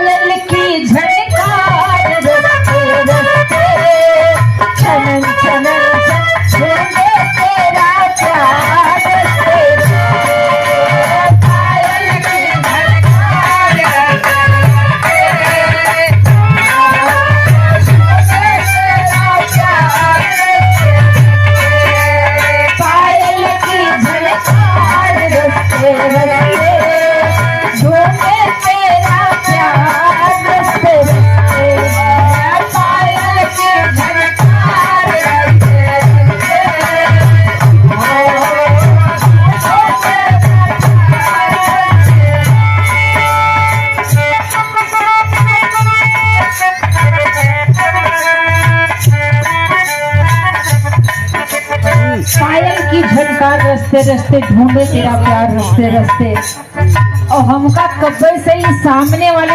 पायल की झनकार रस्ते रस्ते छनन छनन झूमे तेरा प्यार रस्ते पायल की झनकार पायल की झनकार रस्ते रस्ते झूमे तेरा प्यार रस्ते रस्ते पायल की झनकार रस्ते पायल की झनकार रस्ते रस्ते ढूंढे तेरा प्यार रस्ते रस्ते और हमका कब्बे से ही सामने वाले